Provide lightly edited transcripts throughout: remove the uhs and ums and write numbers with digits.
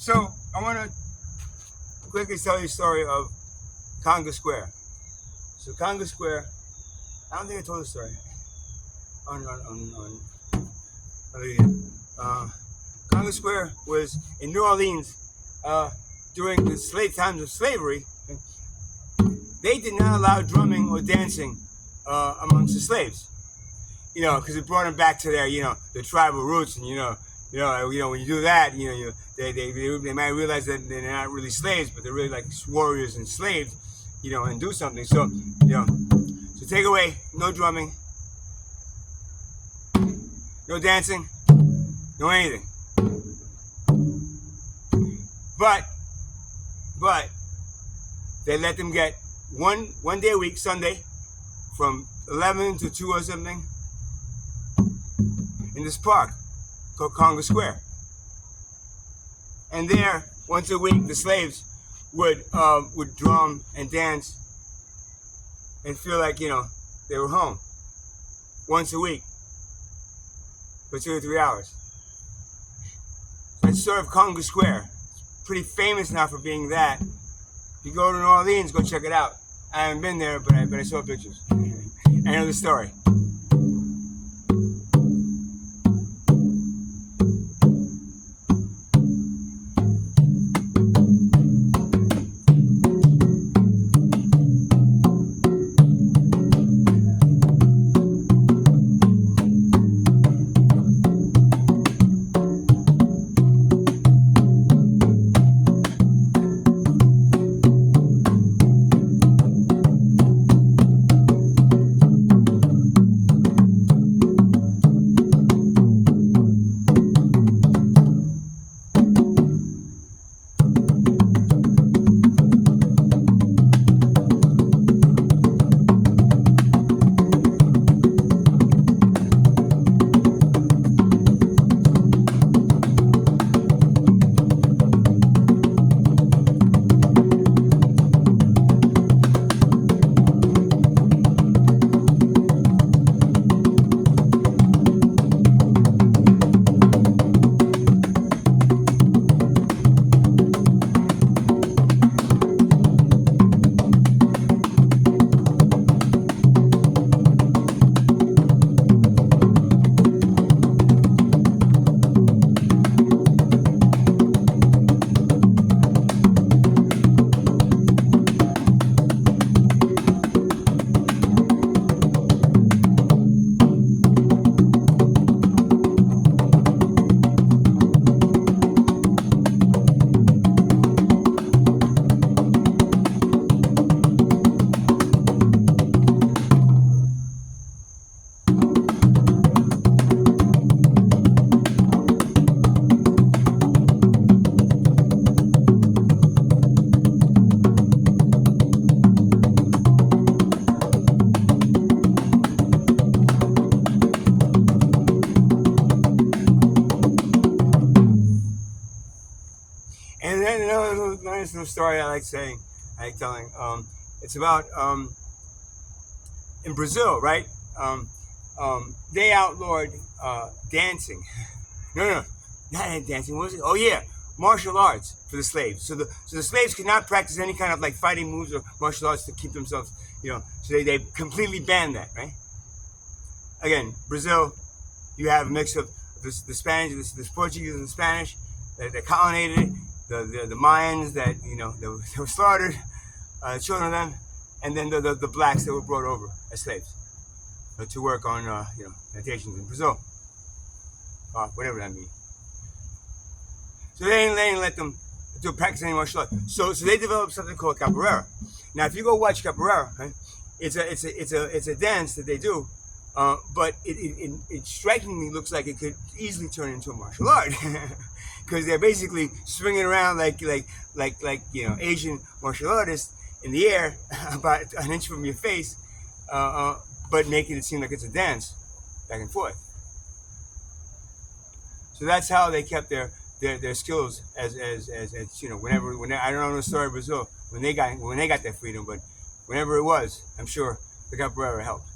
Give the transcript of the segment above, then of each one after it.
So I want to quickly tell you a story of Conga Square. So Conga Square, I don't think I told the story on the Conga Square was in New Orleans during the slave times of slavery. They did not allow drumming or dancing amongst the slaves. Because it brought them back to their, their tribal roots, and when you do that, they might realize that they're not really slaves, but they're really like warriors enslaved, and do something. So, so take away no drumming, no dancing, no anything. But they let them get one day a week, Sunday, from 11 to 2 or something, in this park called Conga Square. And there, once a week, the slaves would drum and dance and feel like, they were home. Once a week for 2 or 3 hours. It's sort of Conga Square. It's pretty famous now for being that. If you go to New Orleans, go check it out. I haven't been there, but I saw pictures. I know the story. And then another nice little story I like telling. It's about in Brazil, right? They outlawed dancing. No, not dancing. What was it? Oh yeah, martial arts for the slaves. So the slaves could not practice any kind of like fighting moves or martial arts to keep themselves, So they completely banned that, right? Again, Brazil, you have a mix of the Spanish, the Portuguese and the Spanish that colonized it. The Mayans that that were slaughtered, children of them, and then the blacks that were brought over as slaves to work on plantations in Brazil, whatever that means. So they didn't let them do practice any martial arts. So they developed something called capoeira. Now, if you go watch capoeira, right, it's a dance that they do, but it strikingly looks like it could easily turn into a martial art. Because they're basically swinging around like Asian martial artists in the air about an inch from your face, but making it seem like it's a dance back and forth. So that's how they kept their skills as whenever I don't know the story of Brazil when they got their freedom, but whenever it was, I'm sure the capoeira helped.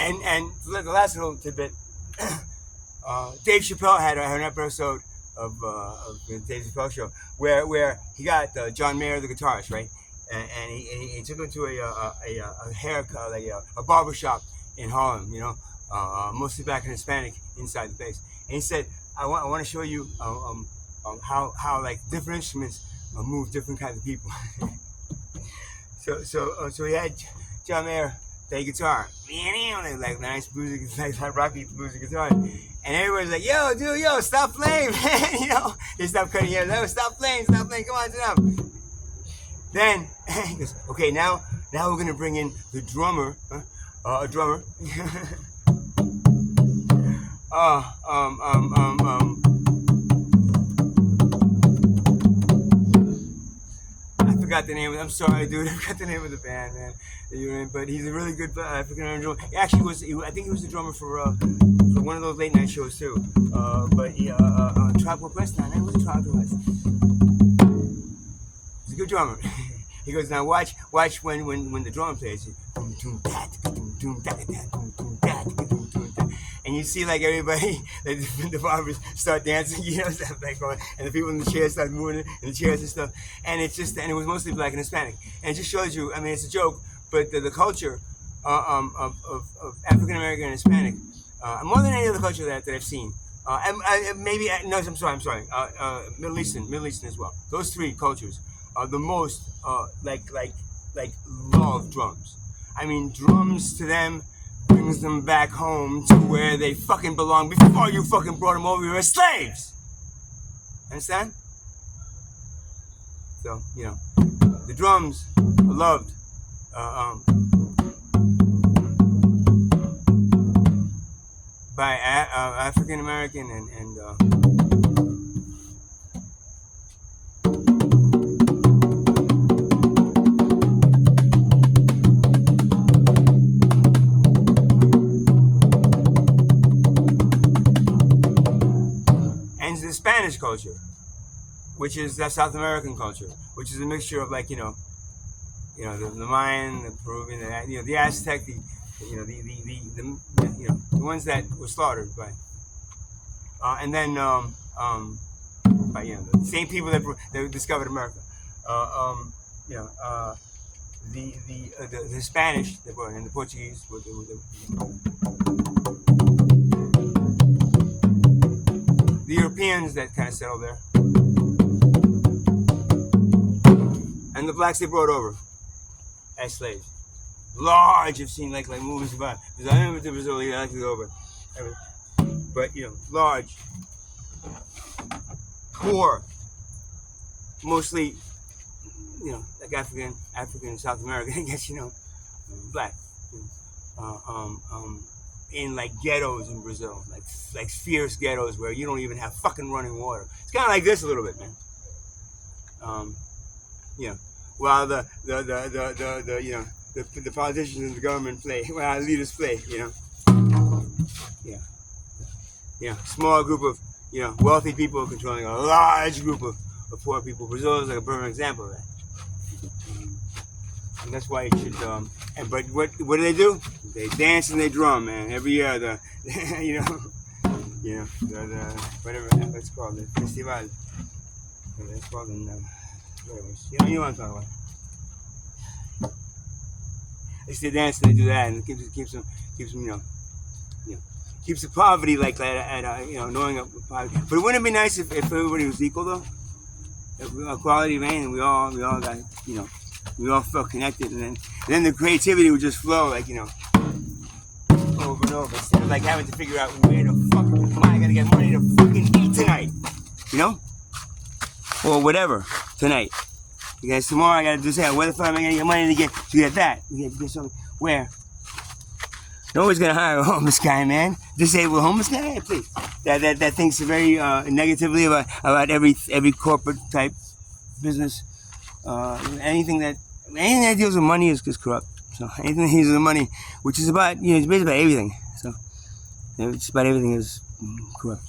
And the last little tidbit, Dave Chappelle had an episode of the Dave Chappelle show where he got John Mayer, the guitarist, right, and he took him to a hair like a barber shop in Harlem, mostly black and Hispanic inside the place, and he said, I want to show you how like different instruments move different kinds of people. So he had John Mayer play guitar, like nice bluesy, like rocky bluesy guitar, and everybody's like, "Yo, dude, stop playing, man!" They stop cutting hair. No, stop playing, come on, sit down. Then he goes, "Okay, now we're gonna bring in the drummer, a drummer." I forgot the name of it. I'm sorry, dude. I forgot the name of the band, man. But he's a really good African American drummer. He actually was. I think he was the drummer for one of those late night shows too. But he Tropical Quest. It was a Tropical Quest. He's a good drummer. He goes, now watch when the drum plays. And you see like everybody, like the barbers start dancing, stuff like going, and the people in the chairs start moving in the chairs and stuff. And it was mostly black and Hispanic. And it just shows you, I mean, it's a joke, but the culture of African American and Hispanic, more than any other culture that I've seen. I'm sorry. Middle Eastern as well. Those three cultures are the most like love drums. I mean, drums to them brings them back home to where they fucking belong before you fucking brought them over here as slaves. Understand? So, the drums are loved. By African American and the Spanish culture, which is the South American culture, which is a mixture of like the Mayan, the Peruvian, the Aztec, the ones that were slaughtered by, and then by the same people that discovered America, the Spanish and the Portuguese, the Europeans that kind of settled there, and the blacks they brought over as slaves. Large, I've seen like movies about, because I never been to Brazil, I like to go, but large, poor, mostly, like African, South American, I guess, black, in like ghettos in Brazil, like fierce ghettos where you don't even have fucking running water. It's kind of like this a little bit, man. While the politicians and the government play, well, our leaders play, small group of, wealthy people controlling a large group of poor people. Brazil is like a perfect example of that. And that's why it should, but what do? They dance and they drum, man. Every year, the whatever it's called, the festival. It's called in, whatever. You want to talk about. They still dance and they do that, and it keeps them, keeps the poverty like at knowing poverty. But wouldn't it be nice if everybody was equal though? If equality reigned and we all got we all felt connected, and then the creativity would just flow over and over instead of like having to figure out where the fuck am I gonna get money to fucking eat tonight, or whatever tonight. Because tomorrow I gotta do that. Where the fuck am I gonna get money to get that? To get something. Where? Nobody's gonna hire a homeless guy, man. Disabled homeless guy, please. That thinks very negatively about every corporate type business. Anything that deals with money is corrupt. So anything that deals with money, which is about it's basically about everything. So just about everything is corrupt.